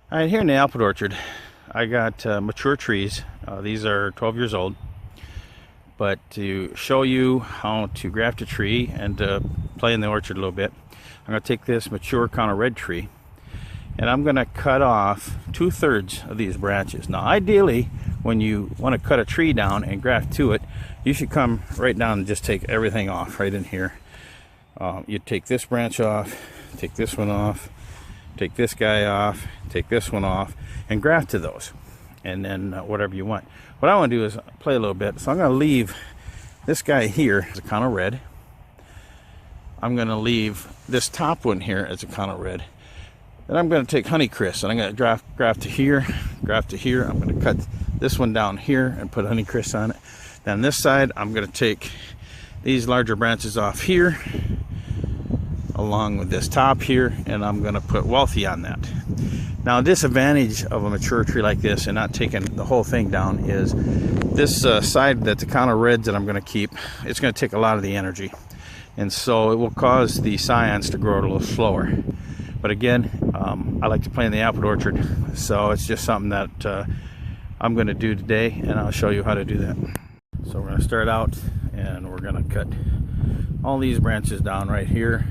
All right, here in the apple orchard, I got mature trees. These are 12 years old. But to show you how to graft a tree and to play in the orchard a little bit, I'm going to take this mature Connell Red tree and I'm going to cut off 2/3 of these branches. Now, ideally, when you want to cut a tree down and graft to it, you should come right down and just take everything off right in here. You take this branch off, take this one off, take this guy off, take this one off, and graft to those, and then whatever you want. What I want to do is play a little bit, so I'm going to leave this guy here as a Connell Red. I'm going to leave this top one here as a Connell Red. Then I'm going to take HoneyCrisp and I'm going to graft to here, graft to here. I'm going to cut this one down here and put HoneyCrisp on it. Then this side, I'm going to take these larger branches off here, along with this top here, and I'm going to put Wealthy on that. Now, a disadvantage of a mature tree like this and not taking the whole thing down is this side that the Connell Reds that I'm going to keep, it's going to take a lot of the energy, and so it will cause the scions to grow a little slower. But again, I like to play in the apple orchard, so it's just something that I'm going to do today, and I'll show you how to do that. So we're going to start out and we're going to cut all these branches down right here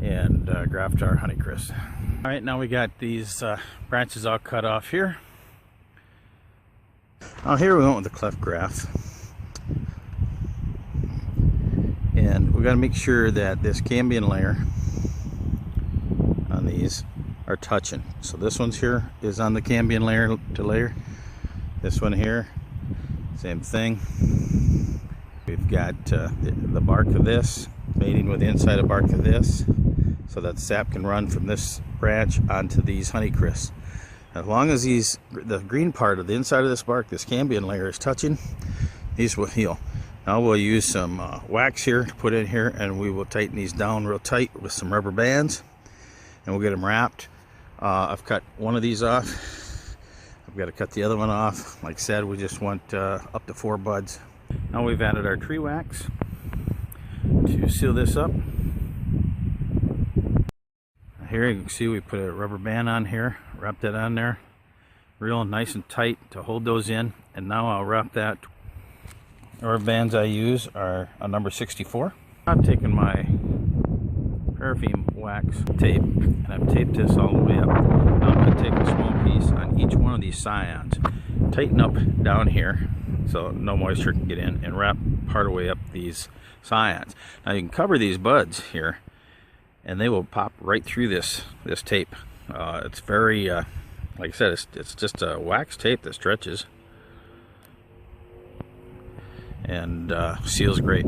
and graft our HoneyCrisp. All right, now we got these branches all cut off here. Now here we went with the cleft graft, and we got to make sure that this cambium layer on these are touching. So this one's here is on the cambium layer to layer. This one here, same thing. We've got the bark of this mating with the inside of bark of this, so that sap can run from this branch onto these HoneyCrisp. As long as the green part of the inside of this bark, this cambium layer, is touching, these will heal. Now we'll use some wax here to put in here, and we will tighten these down real tight with some rubber bands, and we'll get them wrapped. I've cut one of these off. I've got to cut the other one off. Like I said, we just want up to 4 buds. Now we've added our tree wax to seal this up. Here you can see we put a rubber band on here, wrap that on there real nice and tight to hold those in, and now I'll wrap that. The rubber bands I use are a number 64. I've taken my paraffin wax tape and I've taped this all the way up. Now I'm going to take a small piece on each one of these scions, tighten up down here so no moisture can get in, and wrap part of the way up these scions. Now you can cover these buds here and they will pop right through this tape. It's very, like I said, it's just a wax tape that stretches and seals great.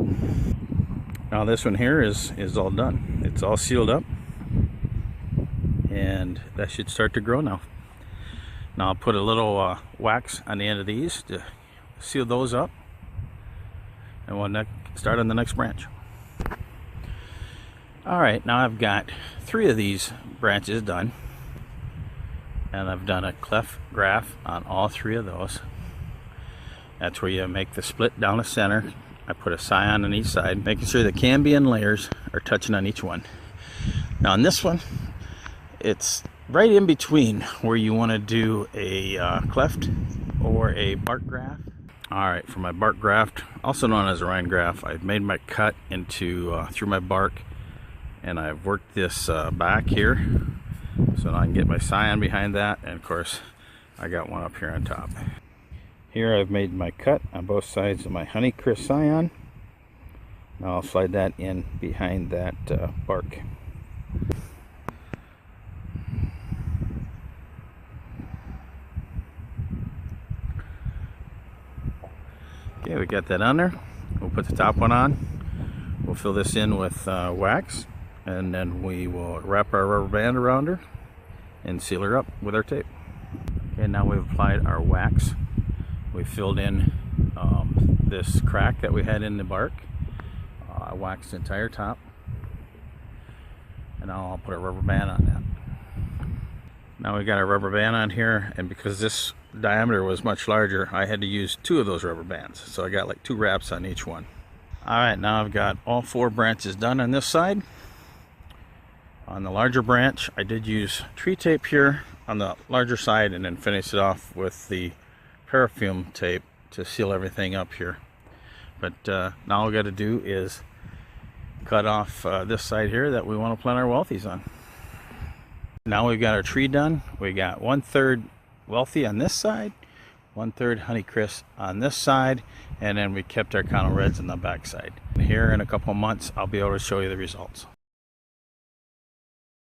Now this one here is all done. It's all sealed up, and that should start to grow now. Now I'll put a little wax on the end of these to seal those up, and we'll start on the next branch. Alright, now I've got 3 of these branches done, and I've done a cleft graft on all 3 of those. That's where you make the split down the center. I put a scion on each side, making sure the cambium layers are touching on each one. Now on this one, it's right in between where you want to do a cleft or a bark graft. Alright, for my bark graft, also known as a rind graft, I've made my cut into through my bark, and I've worked this back here so now I can get my scion behind that, and of course I got one up here on top. Here I've made my cut on both sides of my HoneyCrisp scion. Now I'll slide that in behind that bark. Okay, we got that on there. We'll put the top one on. We'll fill this in with wax, and then we will wrap our rubber band around her and seal her up with our tape. Okay, now we've applied our wax. We filled in this crack that we had in the bark. I waxed the entire top, and now I'll put a rubber band on that. Now we got a rubber band on here, and because this diameter was much larger, I had to use 2 of those rubber bands, so I got like 2 wraps on each one. Alright, now I've got all 4 branches done on this side. On the larger branch, I did use tree tape here on the larger side and then finish it off with the paraffin tape to seal everything up here. But now all we got to do is cut off this side here that we want to plant our wealthies on. Now we've got our tree done. We got 1/3 wealthy on this side, 1/3 HoneyCrisp on this side, and then we kept our Connell Reds on the back side. Here in a couple of months I'll be able to show you the results.